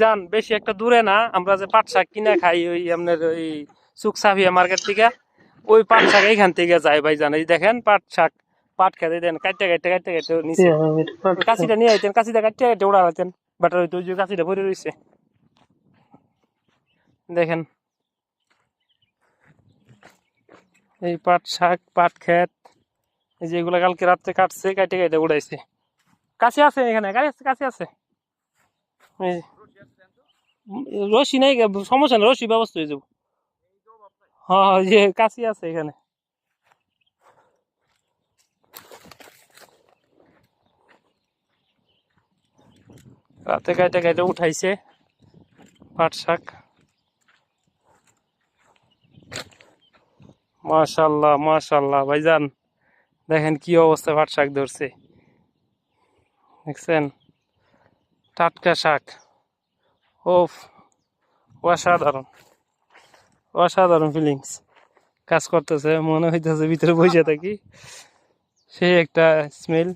জান বেশি একটা দূরে না, আমরা যে পাট শাক কিনা খাই ওই আপনার ওই সুকসাভিয়া মার্কেট থেকে, ওই পাট শাক এইখান থেকে যায় ভাইজান। এই দেখেন পাট শাক, পাট খেতে দেন, কাটতে কাটতে কাটতে কাটতে নিচে কাছিটা নিয়ে আইতেন, কাছিটা কাটতে কাটতে উড়া হইতেন বাটার হইতো, ওই যে কাছিটা ভরে রয়েছে দেখেন। এই পাট শাক, পাট ক্ষেত, এই যে এগুলা কালকে রাত্রে কাটছে, কাটে কাটে উড়াইছে। কাছে আছে এখানে, কাছে আছে। এই রশি নাই, সমস্যা নেই, রশি ব্যবস্থা হয়ে যাবো। হ্যাঁ হ্যাঁ, যে কাছে আছে এখানে। রাতে কাইটে কাইটে উঠাইছে পাট শাক। মাশাল্লাহ মাশাল্লাহ ভাইজান, দেখেন কি অবস্থা, পাট শাক ধরছে দেখছেন, টাটকা শাক। ওফ, অসাধারণ অসাধারণ ফিলিংস কাজ করতেছে, মনে হইতেছে ভিতরে বসে থাকি, সেই একটা স্মেল।